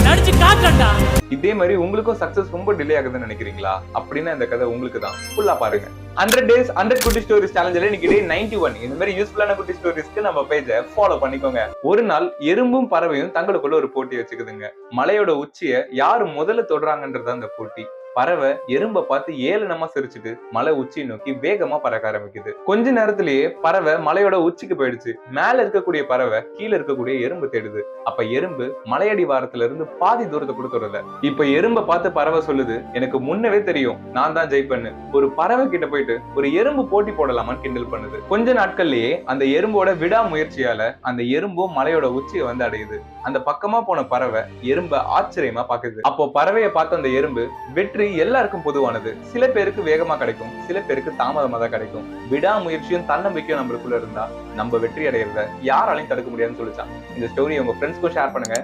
நடிச்சு காட்டுறா. இதே மாதிரி உங்களுக்கும் சக்சஸ் ரொம்ப டிலே ஆகுதுன்னு நினைக்கிறீங்களா? அப்படின்னா இந்த கதை உங்களுக்கு தான். ஃபுல்லா பாருங்க. 100 days 100 குட்டி ஸ்டோரிஸ் சேலஞ்சில இன்னைக்கு டே 91. இந்த மாதிரி யூஸ்ஃபுல்லான குட்டி ஸ்டோரிஸ்க்கு நம்ம பேஜை ஃபாலோ பண்ணிக்கோங்க. ஒரு நாள் எறும்பும் பறவையும் தங்களுக்குள்ள ஒரு போட்டி வச்சுக்குதுங்க. மலையோட உச்சிய யாரு முதல்ல தொடுறாங்கன்றது அந்த போட்டி. பறவை எறும்ப பார்த்து ஏளனமா சிரிச்சுட்டு மலை உச்சியை நோக்கி வேகமா பறக்க ஆரம்பிக்குது. கொஞ்ச நேரத்திலேயே பறவை மலையோட உச்சிக்கு போயிடுச்சு. மேல இருக்கக்கூடிய பறவை கீழே இருக்கக்கூடிய எறும்பு தேடுது. அப்ப எறும்பு மலையடி வாரத்துல இருந்து பாதி தூரத்தை கூட தொடரல. இப்ப எறும்ப பார்த்து பறவை சொல்லுது, எனக்கு முன்னவே தெரியும் நான் தான் ஜெயிப்பேன்னு. ஒரு பறவை கிட்ட போயிட்டு ஒரு எறும்பு போட்டி போடலாமான்னு கிண்டல் பண்ணுது. கொஞ்ச நாட்கள்லயே அந்த எறும்போட விடா முயற்சியால அந்த எறும்பும் மலையோட உச்சியை வந்து அடையுது. அந்த பக்கமா போன பறவை எறும்ப ஆச்சரியமா பாக்குது. அப்போ பறவையை பார்த்த அந்த எறும்பு, வெற்றி எல்லாருக்கும் பொதுவானது. சில பேருக்கு வேகமா கிடைக்கும், சில பேருக்கு தாமதமா தான் கிடைக்கும். விடாமுயற்சியும் தன்னம்பிக்கையும் நம்மளுக்குள்ள இருந்தா நம்ம வெற்றி அடையிறத யாராலையும் தடுக்க முடியாதுன்னு சொல்லிச்சான். இந்த ஸ்டோரி உங்க ஃப்ரெண்ட்ஸ்க்கும் ஷேர் பண்ணுங்க.